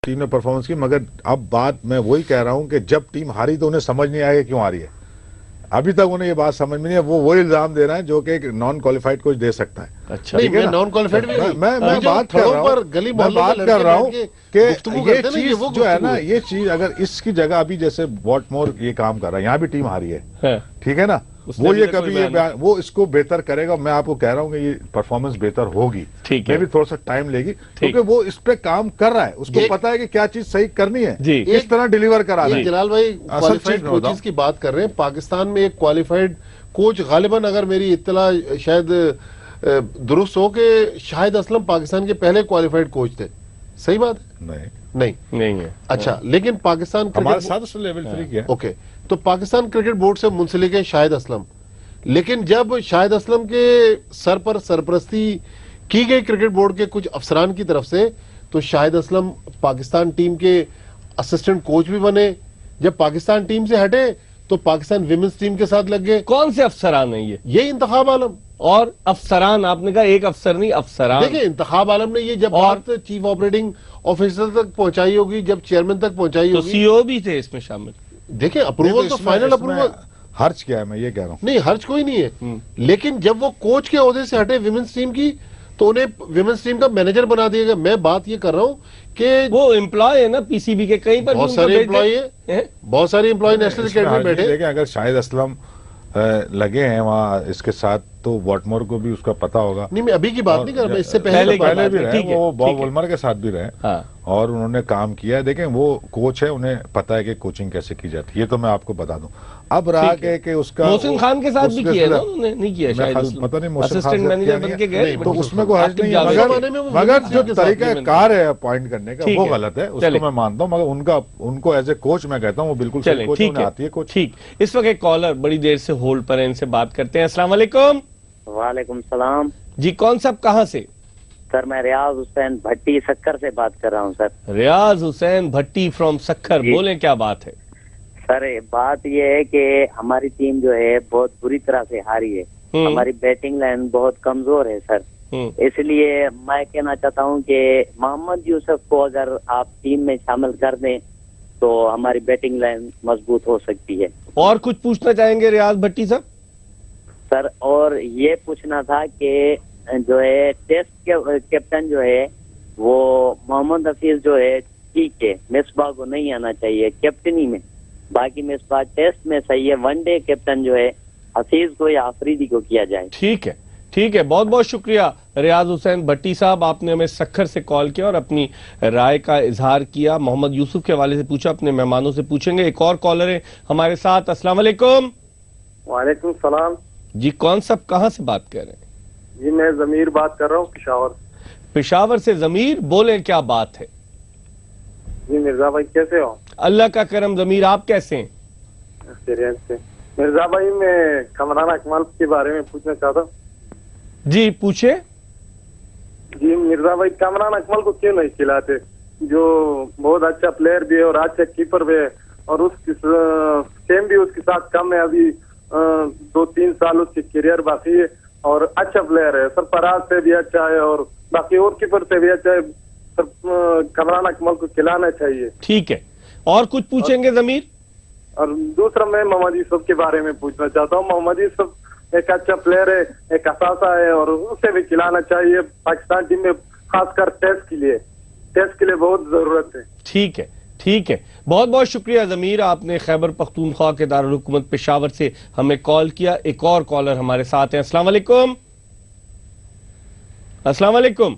Team ने performance की, मगर अब बात मैं वही कह रहा हूं कि जब टीम हारी तो उन्हें समझ नहीं आएगा क्यों हारी है। अभी तक उन्हें ये बात समझ में नहीं है। वो इल्जाम दे रहा है जो कि एक नॉन क्वालिफाइड कोच दे सकता है। अच्छा, नहीं, ठीक है मैं ना? नॉन क्वालिफाइड भी नहीं, मैं बात कर रहा हूँ, गली मैं मोहल्लों बात में कर रहा हूँ लड़के गुफ्तगू कि ये करते हैं ना, चीज वो जो है गुफ्तगू ना, है। ये चीज अगर इसकी जगह अभी जैसे वॉटमोर ये काम कर रहा है, यहाँ भी टीम हारी है, ठीक है ना, उसने वो अभी ये तक कोई कभी ये बयान बयान वो इसको बेहतर करेगा। मैं आपको कह रहा हूँ कि ये परफॉर्मेंस बेहतर होगी, ठीक मैं है, भी थोड़ा सा टाइम लेगी, क्योंकि वो इस पे काम कर रहा है, उसको पता है कि क्या चीज सही करनी है, जी, किस तरह डिलीवर कराना है। जलाल भाई क्वालिफाइड कोचेस की बात कर रहे हैं, पाकिस्तान में एक क्वालिफाइड कोच गालिबन, अगर मेरी इत्तला शायद दुरुस्त हो, कि शाहिद असलम पाकिस्तान के पहले क्वालिफाइड कोच थे, सही बात है? नहीं है। अच्छा, लेकिन पाकिस्तान हमारे साथ उसने लेवल 3 किया। ओके, तो पाकिस्तान क्रिकेट बोर्ड से मुंसलिक है शाहिद असलम, लेकिन जब शाहिद असलम के सर पर सरपरस्ती की गई क्रिकेट बोर्ड के कुछ अफसरान की तरफ से, तो शाहिद असलम पाकिस्तान टीम के असिस्टेंट कोच भी बने। जब पाकिस्तान टीम से हटे तो पाकिस्तान विमेंस टीम के साथ लग गए। कौन से अफसरान है ये इंतखाब आलम और अफसरान, आपने कहा एक अफसर नहीं, अफसरान। देखिए, इंतखाब आलम ने ये जब बात चीफ ऑपरेटिंग ऑफिसर तक पहुंचाई होगी, जब चेयरमैन तक पहुंचाई तो होगी, सीईओ भी थे इसमें शामिल। देखिए, अप्रूवल तो फाइनल अप्रूवल हर्ज क्या है, मैं ये कह रहा हूँ। नहीं, हर्ज कोई नहीं है, लेकिन जब वो कोच के ओहदे से हटे विमेंस टीम की, तो उन्हें विमेंस टीम का मैनेजर बना दिया गया। मैं बात ये कर रहा हूँ कि वो एम्प्लॉय है ना पीसीबी के, कहीं पर बहुत सारे एम्प्लॉय है, बहुत सारे एम्प्लॉय नेशनल क्रिकेट में बैठे। देखिए, अगर शाहिद असलम लगे हैं वहाँ इसके साथ, तो वॉटमोर को भी उसका पता होगा। नहीं, मैं अभी की बात नहीं कर रहा, मैं इससे पहले भी रहे, ठीक है, वो बॉब वोल्मर के साथ भी रहे, और उन्होंने काम किया है। देखें, वो कोच है, उन्हें पता है कि कोचिंग कैसे की जाती है, ये तो मैं आपको बता दूं। अब रहा कि उसका मोहसिन खान के साथ भी किया ना उन्होंने, नहीं किया शायद, पता नहीं मोहसिन खान असिस्टेंट मैनेजर बन के गए, तो उसमें कोई हर्ज नहीं है, मगर जो तरीका कार है अपॉइंट करने का वो गलत है, उसको मैं मानता हूँ, मगर उनको एज ए कोच मैं कहता हूँ वो बिल्कुल सही कोच, उन्हें आती है कोच। ठीक, इस वक्त एक कॉलर बड़ी देर से होल्ड पर है, इनसे बात करते हैं। अस्सलाम वालेकुम। वालेकुम सलाम जी, कौन साहब कहाँ से? सर, मैं रियाज हुसैन भट्टी सक्कर से बात कर रहा हूँ सर। रियाज हुसैन भट्टी फ्रॉम सक्कर, बोलें क्या बात है? सर, बात ये है कि हमारी टीम जो है बहुत बुरी तरह से हारी है, हमारी बैटिंग लाइन बहुत कमजोर है सर, इसलिए मैं कहना चाहता हूँ कि मोहम्मद यूसुफ को अगर आप टीम में शामिल कर दें तो हमारी बैटिंग लाइन मजबूत हो सकती है। और कुछ पूछना चाहेंगे रियाज भट्टी साहब? सर, और ये पूछना था कि जो है टेस्ट कैप्टन जो है वो मोहम्मद हफीज जो है, ठीक है, मिसबाह को नहीं आना चाहिए कैप्टनी में, बाकी मिसबाह टेस्ट में सही है, वनडे कैप्टन जो है हफीज को या अफरीदी को किया जाए। ठीक है, ठीक है, बहुत बहुत शुक्रिया रियाज हुसैन भट्टी साहब, आपने हमें सक्खर से कॉल किया और अपनी राय का इजहार किया। मोहम्मद यूसुफ के हवाले से पूछा, अपने मेहमानों से पूछेंगे। एक और कॉलर है हमारे साथ। अस्सलाम वालेकुम। वालेकुम सलाम जी, कौन साहब कहाँ से बात कर रहे हैं? जी, मैं जमीर बात कर रहा हूँ पेशावर। पेशावर से जमीर, बोलें क्या बात है? जी मिर्जा भाई, कैसे हो? अल्लाह का करम। जमीर, आप कैसे हैं? से मिर्जा भाई, मैं कमरान अकमल के बारे में पूछना चाहता हूँ। जी पूछे। जी मिर्जा भाई, कमरान अकमल को क्यों नहीं खिलाते, जो बहुत अच्छा प्लेयर भी है और अच्छा कीपर भी है, और उसकी सेम भी उसके साथ कम है, अभी 2-3 साल उसकी करियर बाकी है और अच्छा प्लेयर है, सरफराज से भी अच्छा है और बाकी और कीपर से भी अच्छा है, कमरान अकमल को खिलाना चाहिए। ठीक है, और कुछ पूछेंगे जमीर? और दूसरा, मैं मोहम्मद यूसुफ के बारे में पूछना चाहता हूँ। मोहम्मद यूसुफ एक अच्छा प्लेयर है, एक असासा है, और उसे भी खिलाना चाहिए पाकिस्तान टीम में, खासकर टेस्ट के लिए बहुत जरूरत है। ठीक है, ठीक है, बहुत बहुत शुक्रिया जमीर, आपने खैबर पख्तूनख्वा के दारुल हुकूमत पेशावर से हमें कॉल किया। एक और कॉलर हमारे साथ हैं। अस्सलाम वालेकुम। अस्सलाम वालेकुम।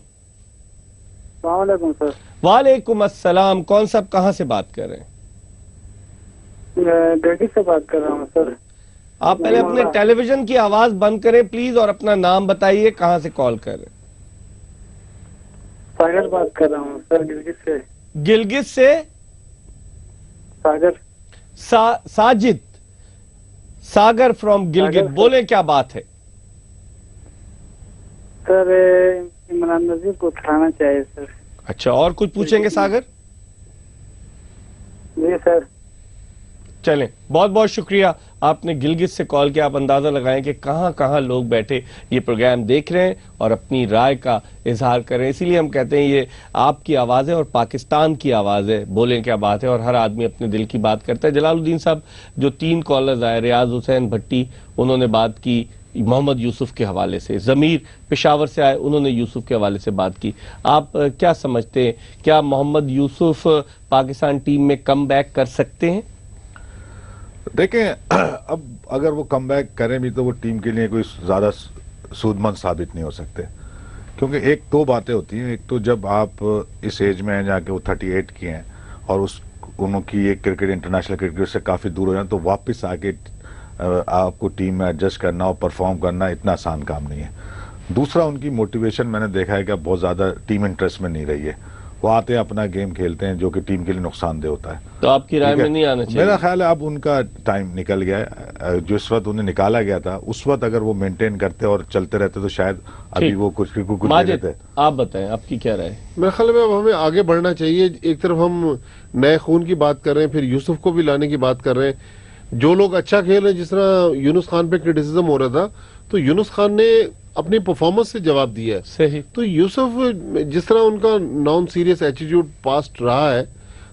वालेकुम सर। वालेकुम अस्सलाम। कौन साहब कहाँ से बात कर रहे हैं? मैं दिल्ली से बात कर रहा हूँ सर। आप पहले अपने टेलीविजन की आवाज बंद करें प्लीज, और अपना नाम बताइए, कहाँ से कॉल कर रहे हैं? सागर बात कर रहा हूँ सर, गिलगित से। गिलगित से? सागर। साजिद सागर फ्रॉम गिलगित, बोले क्या बात है? सर, इमरान नजीर को उठाना चाहिए सर। अच्छा, और कुछ पूछेंगे सागर? जी सर। चलें, बहुत बहुत शुक्रिया, आपने गिलगित से कॉल किया। आप अंदाजा लगाएं कि कहां कहां लोग बैठे ये प्रोग्राम देख रहे हैं और अपनी राय का इजहार करें। इसीलिए हम कहते हैं ये आपकी आवाज़ है और पाकिस्तान की आवाज़ है, बोलें क्या बात है, और हर आदमी अपने दिल की बात करता है। जलालुद्दीन साहब, जो 3 कॉलर्स आए, रियाज हुसैन भट्टी, उन्होंने बात की मोहम्मद यूसुफ के हवाले से, जमीर पेशावर से आए, उन्होंने यूसुफ के हवाले से बात की। आप क्या समझते हैं, क्या मोहम्मद यूसुफ पाकिस्तान टीम में कम बैक कर सकते हैं? देखें, अब अगर वो कम बैक करें भी तो वो टीम के लिए कोई ज़्यादा सूदमंद साबित नहीं हो सकते, क्योंकि एक दो बातें होती हैं। एक तो जब आप इस एज में हैं जाके वो 38 की हैं और उनकी एक क्रिकेट इंटरनेशनल क्रिकेट से काफ़ी दूर हो जाए, तो वापस आके आपको टीम में एडजस्ट करना और परफॉर्म करना इतना आसान काम नहीं है। दूसरा, उनकी मोटिवेशन मैंने देखा है कि अब बहुत ज़्यादा टीम इंटरेस्ट में नहीं रही है। वो आते हैं, अपना गेम खेलते हैं, जो कि टीम के लिए नुकसानदेह होता है। तो आपकी राय में नहीं आना चाहिए? मेरा ख्याल है अब उनका टाइम निकल गया है। जिस वक्त उन्हें निकाला गया था उस वक्त अगर वो मेंटेन करते और चलते रहते तो शायद अभी वो कुछ दे देते। आप बताएं, आपकी क्या राय है? मेरे ख्याल में अब हमें आगे बढ़ना चाहिए। एक तरफ हम नए खून की बात कर रहे हैं, फिर यूसुफ को भी लाने की बात कर रहे हैं। जो लोग अच्छा खेल रहे हैं, जिस तरह यूनुस खान पे क्रिटिसिज्म हो रहा था, तो यूनुस खान ने अपनी परफॉर्मेंस से जवाब दिया है। सही। तो यूसुफ, जिस तरह उनका नॉन सीरियस एटीट्यूड पास्ट रहा है,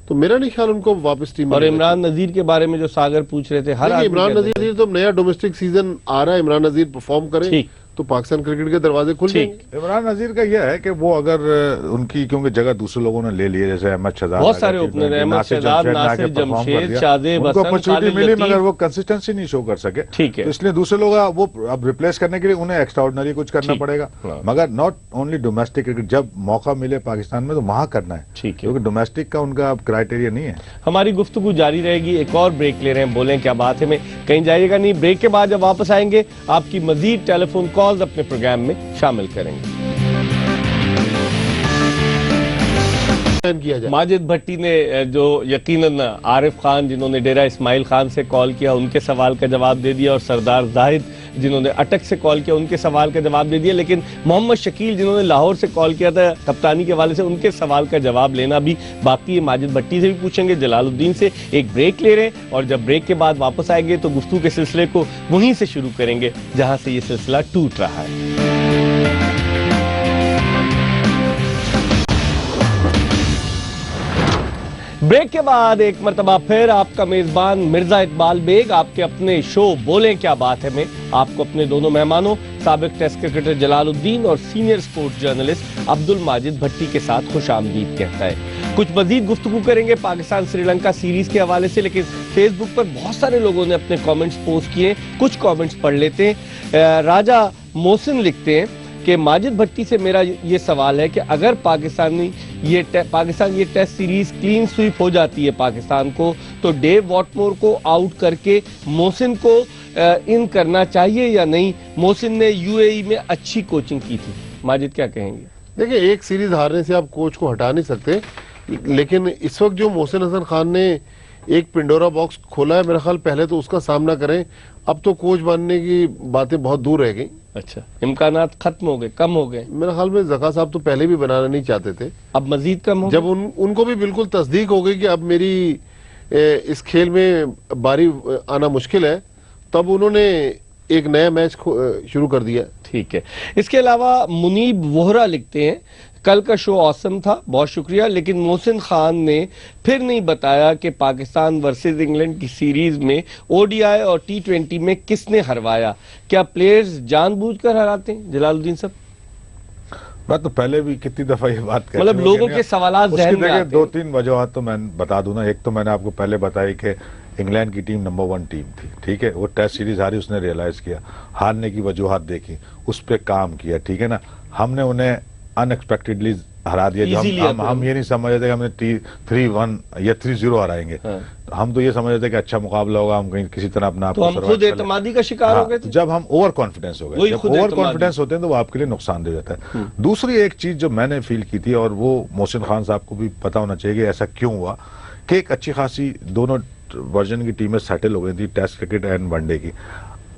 तो मेरा नहीं ख्याल उनको वापस टीम में। और इमरान नजीर के बारे में जो सागर पूछ रहे थे, हर इमरान नजीर तो नया डोमेस्टिक सीजन आ रहा है, इमरान नजीर परफॉर्म करे तो पाकिस्तान क्रिकेट के दरवाजे खुल जाएंगे। इमरान नजीर का यह है कि वो अगर उनकी, क्योंकि जगह दूसरे लोगों ने ले ली है, जैसे अहमद शहजाद, बहुत सारे ओपनर, अहमद शहजाद, नासिर जमशेद, शादेब हसन, अपॉर्चुनिटी मिली मगर वो कंसिस्टेंसी नहीं शो कर सके। ठीक है, तो इसलिए दूसरे लोग वो अब रिप्लेस करने के लिए उन्हें एक्स्ट्राऑर्डिनरी कुछ करना पड़ेगा, मगर नॉट ओनली डोमेस्टिक क्रिकेट। जब मौका मिले पाकिस्तान में तो वहां करना है, ठीक है, क्योंकि डोमेस्टिक का उनका अब क्राइटेरिया नहीं है। हमारी गुफ्तगू जारी रहेगी। एक और ब्रेक ले रहे हैं, बोलें क्या बात है में कहीं जाइएगा नहीं। ब्रेक के बाद जब वापस आएंगे आपकी मजीद टेलीफोन कॉल्स अपने प्रोग्राम में शामिल करेंगे। माजिद भट्टी ने, जो यकीनन आरिफ खान जिन्होंने डेरा इस्माइल खान से कॉल किया उनके सवाल का जवाब दे दिया, और सरदार जाहिद जिन्होंने अटक से कॉल किया उनके सवाल का जवाब दे दिया, लेकिन मोहम्मद शकील जिन्होंने लाहौर से कॉल किया था कप्तानी के हवाले से, उनके सवाल का जवाब लेना भी बाकी है। माजिद भट्टी से भी पूछेंगे, जलालुद्दीन से। एक ब्रेक ले रहे हैं और जब ब्रेक के बाद वापस आएंगे तो गुफ्तगू के सिलसिले को वहीं से शुरू करेंगे जहां से ये सिलसिला टूट रहा है। ब्रेक के बाद एक मरतबा फिर आपका मेजबान मिर्जा इकबाल बेग आपके अपने शो बोलें क्या बात है में आपको अपने दोनों मेहमानों, साबिक टेस्ट क्रिकेटर जलालुद्दीन और senior sports journalist Abdul Majid Bhatti के साथ खुशामदीद कहता है। कुछ मजीद गुफ्तगू करेंगे पाकिस्तान श्रीलंका सीरीज के हवाले से, लेकिन फेसबुक पर बहुत सारे लोगों ने अपने कमेंट्स पोस्ट किए, कुछ कमेंट्स पढ़ लेते हैं। राजा मोहसिन लिखते हैं कि माजिद भट्टी से मेरा ये सवाल है कि अगर पाकिस्तान ये टेस्ट सीरीज क्लीन स्वीप हो जाती है पाकिस्तान को, तो डेव वॉटमोर को आउट करके मोहसिन को इन करना चाहिए या नहीं? मोहसिन ने यूएई में अच्छी कोचिंग की थी। माजिद क्या कहेंगे? देखिए, एक सीरीज हारने से आप कोच को हटा नहीं सकते, लेकिन इस वक्त जो मोहसिन हसन खान ने एक पिंडोरा बॉक्स खोला है, मेरा ख्याल पहले तो उसका सामना करें। अब तो कोच बनने की बातें बहुत दूर रह गई। अच्छा, इम्कानात खत्म हो गए, कम हो गए? मेरे ख्याल में ज़का साहब तो पहले भी बनाना नहीं चाहते थे, अब मजीद कम हो। जब उनको भी बिल्कुल तस्दीक हो गई कि अब मेरी इस खेल में बारी आना मुश्किल है, तब उन्होंने एक नया मैच शुरू कर दिया। ठीक है। इसके अलावा मुनीब वोहरा लिखते हैं, कल का शो ऑसम था, बहुत शुक्रिया, लेकिन मोहसिन खान ने फिर नहीं बताया कि पाकिस्तान वर्सेस इंग्लैंड की सीरीज में ओडीआई और टी20 में किसने हरवाया। क्या प्लेयर्स जानबूझकर हराते हैं? जलालुद्दीन साहब, मैं तो पहले भी कितनी दफा ये बात कर, मतलब लोगों के सवाल जहन में आते हैं। 2-3 वजूहात तो मैं बता दूं ना। एक तो मैंने आपको पहले बताई कि इंग्लैंड की टीम नंबर 1 टीम थी, ठीक है, वो टेस्ट सीरीज हारी, उसने रियलाइज किया, हारने की वजूहात देखी, उस पर काम किया, ठीक है ना। हमने उन्हें अनएक्सपेक्टेडली हरा दिया, जो हम ये नहीं समझ रहे थे कि हमने 3-1 या 3-0 हराएंगे। हम तो ये समझ रहे थे कि अच्छा मुकाबला होगा, हम कहीं किसी तरह अपना, तो हम खुद एतमादी का शिकार हो गए थे। जब हम ओवर कॉन्फिडेंस हो गए, जब ओवर कॉन्फिडेंस होते हैं तो वो आपके लिए नुकसान दे जाता है। दूसरी एक चीज जो मैंने फील की थी, और वो मोहसिन खान साहब को भी पता होना चाहिए कि ऐसा क्यों हुआ, कि एक अच्छी खासी दोनों वर्जन की टीमें सेटल हो गई थी, टेस्ट क्रिकेट एंड वनडे की।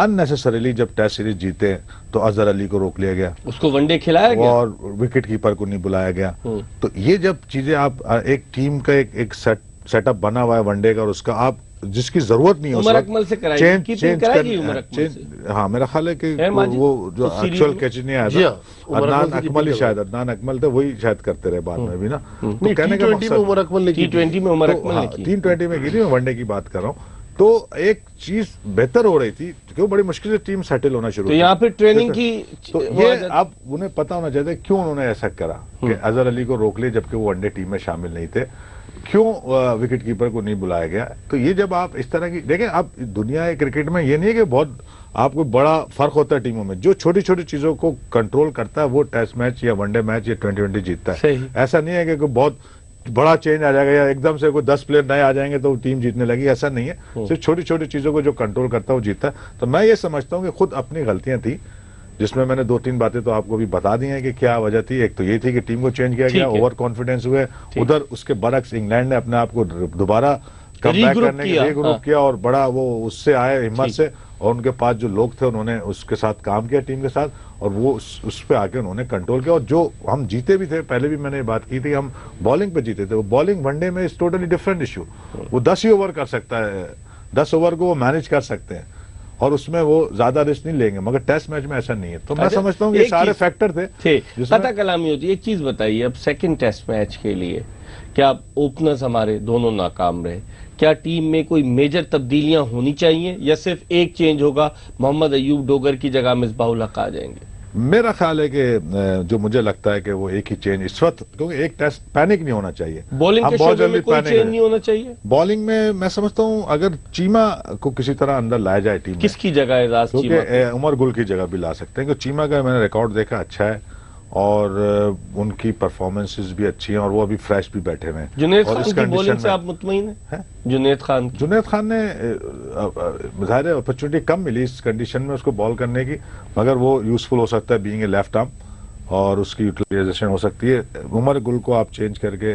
अननेसेसरीली जब टेस्ट सीरीज जीते तो अजहर अली को रोक लिया गया, उसको वनडे खिलाया गया, और विकेट कीपर को नहीं बुलाया गया। तो ये जब चीजें, आप एक टीम का एक सेटअप बना हुआ है वनडे का, और उसका आप जिसकी जरूरत नहीं है उमर अकमल से कराएगी, कीपिंग कराएगी उमर अकमल से। हाँ मेरा ख्याल है कि खैर माजिद, वो जो उस सीरीज एक्चुअल में- कैच नहीं आया जी हाँ, था उमर अदनान अकमल से अकमल ही keeping शायद अदनान अकमल थे, वही शायद करते रहे बाद में भी ना। तो नहीं, कहने का T20 मकसद में उमर अकमल ने की। T20 में उमर तो अकमल ने हाँ, की। T20 में की थी, मैं वनडे की बात कर रहा हूँ। तो एक चीज बेहतर हो रही थी क्यों बड़ी मुश्किल से टीम सेटल होना शुरू तो की। यहाँ पे ट्रेनिंग की तो वो ये आदत- अब उन्हें पता होना चाहिए क्यों उन्होंने ऐसा करा कि अजहर अली को रोक लिया जबकि वो वनडे टीम में शामिल नहीं थे, क्यों विकेट कीपर को नहीं बुलाया गया। तो ये जब आप इस तरह की देखें, अब दुनिया क्रिकेट में ये नहीं है कि बहुत आपको बड़ा फर्क होता है टीमों में, जो छोटी छोटी चीजों को कंट्रोल करता है वो टेस्ट मैच या वनडे मैच या T20 जीतता है। सही। ऐसा नहीं है कि कोई बहुत बड़ा चेंज आ जाएगा या एकदम से कोई 10 प्लेयर नए आ जाएंगे तो टीम जीतने लगी, ऐसा नहीं है। सिर्फ छोटी छोटी चीजों को जो कंट्रोल करता है वो जीतता है। तो मैं ये समझता हूँ कि खुद अपनी गलतियां थी, जिसमें मैंने 2-3 बातें तो आपको भी बता दी हैं कि क्या वजह थी। एक तो ये थी कि टीम को चेंज किया गया, ठीक है। ओवर कॉन्फिडेंस हुए, उधर उसके बरक्स इंग्लैंड ने अपने आप को दोबारा कम बैक Regroup करने के किया, रीग्रुप हाँ। किया और बड़ा वो उससे आए हिम्मत ठीक। से, और उनके पास जो लोग थे उन्होंने उसके साथ काम किया टीम के साथ, और वो उस पे आके उन्होंने कंट्रोल किया। और जो हम जीते भी थे, पहले भी मैंने ये बात की थी, हम बॉलिंग पे जीते थे। वो बॉलिंग वनडे में इज टोटली डिफरेंट इशू। वो 10 ही ओवर कर सकता है, 10 ओवर को वो मैनेज कर सकते हैं और उसमें वो ज्यादा रिस्क नहीं लेंगे, मगर टेस्ट मैच में ऐसा नहीं है। तो मैं अच्छा, समझता हूँ कि ये एक सारे चीज- फैक्टर थे थे जिसमें- पता कलामी होती है। एक चीज बताइए, अब सेकंड टेस्ट मैच के लिए क्या ओपनर्स हमारे दोनों नाकाम रहे, क्या टीम में कोई मेजर तब्दीलियां होनी चाहिए या सिर्फ एक चेंज होगा, मोहम्मद अयूब डोगर की जगह मिसबाहुल हक आ जाएंगे? मेरा ख्याल है कि जो मुझे लगता है कि वो एक ही चेंज इस वक्त, क्योंकि एक टेस्ट पैनिक नहीं होना चाहिए। बॉलिंग हम के बहुत शोबे में जल्दी कोई पैनिक चेंज हैं। नहीं होना चाहिए। बॉलिंग में मैं समझता हूँ अगर चीमा को किसी तरह अंदर लाया जाए टीम में, किसकी जगह एजाज क्योंकि चीमा को? उमर गुल की जगह भी ला सकते हैं, क्योंकि चीमा का मैंने रिकॉर्ड देखा अच्छा है और उनकी परफॉर्मेंसेस भी अच्छी हैं और वो अभी फ्रेश भी बैठे हुए हैं। जुनैद और खान इस की बॉलिंग कंडीशन से में- आप मुतमईन हैं? हैं? जुनैद खान की जुनैद खान ने ज़ाहिर है अपॉर्चुनिटी कम मिली इस कंडीशन में उसको बॉल करने की, मगर वो यूजफुल हो सकता है बीइंग ए लेफ्ट आर्म और उसकी यूटिलाइजेशन हो सकती है। उमर गुल को आप चेंज करके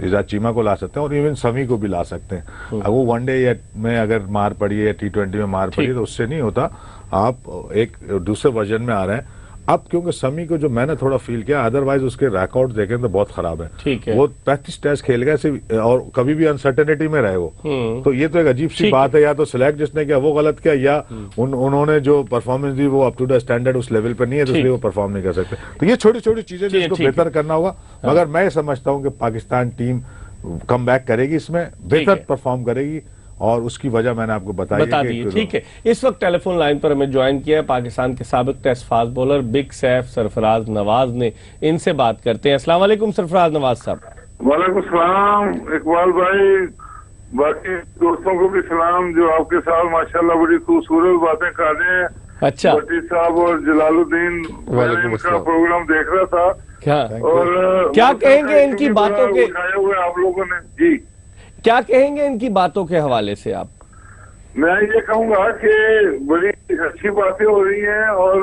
इजाज चीमा को ला सकते हैं और इवन समी को भी ला सकते हैं। अब वो वनडे या में अगर मार पड़ी है या T20 में मार पड़ी है तो उससे नहीं होता, आप एक दूसरे वर्जन में आ रहे हैं। अब क्योंकि समी को जो मैंने थोड़ा फील किया, अदरवाइज उसके रिकॉर्ड देखें तो बहुत खराब है। ठीक है। वो 35 टेस्ट खेल गए सिर्फ और कभी भी अनसर्टेनिटी में रहे वो। तो ये तो एक अजीब सी ठीक बात है, या तो सिलेक्ट जिसने किया वो गलत किया या उन्होंने जो परफॉर्मेंस दी वो अप टू द स्टैंडर्ड उस लेवल पर नहीं है, तो इसलिए वो परफॉर्म नहीं कर सकते। तो ये छोटी छोटी चीजें ठीक है, जिसको ठीक है। बेहतर करना होगा, मगर मैं समझता हूँ कि पाकिस्तान टीम कम बैक करेगी, इसमें बेहतर है। परफॉर्म करेगी और उसकी वजह मैंने आपको बता बताई दिए। ठीक है, इस वक्त टेलीफोन लाइन पर हमें ज्वाइन किया है पाकिस्तान के साबिक टेस्ट फास्ट बॉलर बिग सैफ सरफराज नवाज ने। इनसे बात करते हैं। अस्सलाम वालेकुम सरफराज नवाज साहब। वालेकुम सलाम इकबाल भाई, बाकी दोस्तों को भी सलाम जो आपके साथ माशाल्लाह बड़ी खूबसूरत बातें कर रहे हैं। अच्छा, भट्टी साहब और जलालुद्दीन, मैंने वालेकुम इनका अस्सलाम। प्रोग्राम देख रहा था क्या और क्या कहेंगे इनकी बड़ा बातों के- उठाए हुए आप लोगों ने जी। क्या कहेंगे इनकी बातों के हवाले से आप? मैं ये कहूंगा कि बड़ी अच्छी बातें हो रही हैं और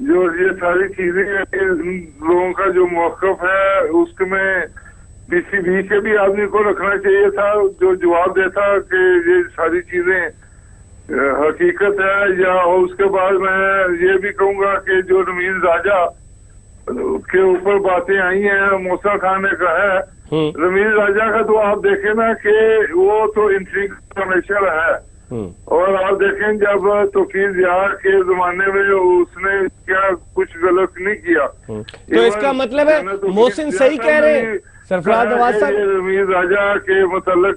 जो ये सारी चीजें इन लोगों का जो मौकफ है उसमें PCB के भी आदमी को रखना चाहिए था, जो जवाब देता कि ये सारी चीजें हकीकत है या। और उसके बाद मैं ये भी कहूंगा कि जो रमीज राजा के ऊपर बातें आई हैं, मूसा खान ने कहा है रमीज राजा का, तो आप देखें ना कि वो तो इंट्रिग हमेशा है। और आप देखें जब तौकीर ज़ियार के जमाने में उसने क्या कुछ गलत नहीं किया। तो इसका मतलब है मोहसिन सही कह रहे हैं सरफराज नवाज साहब। रमीज राजा के मतलब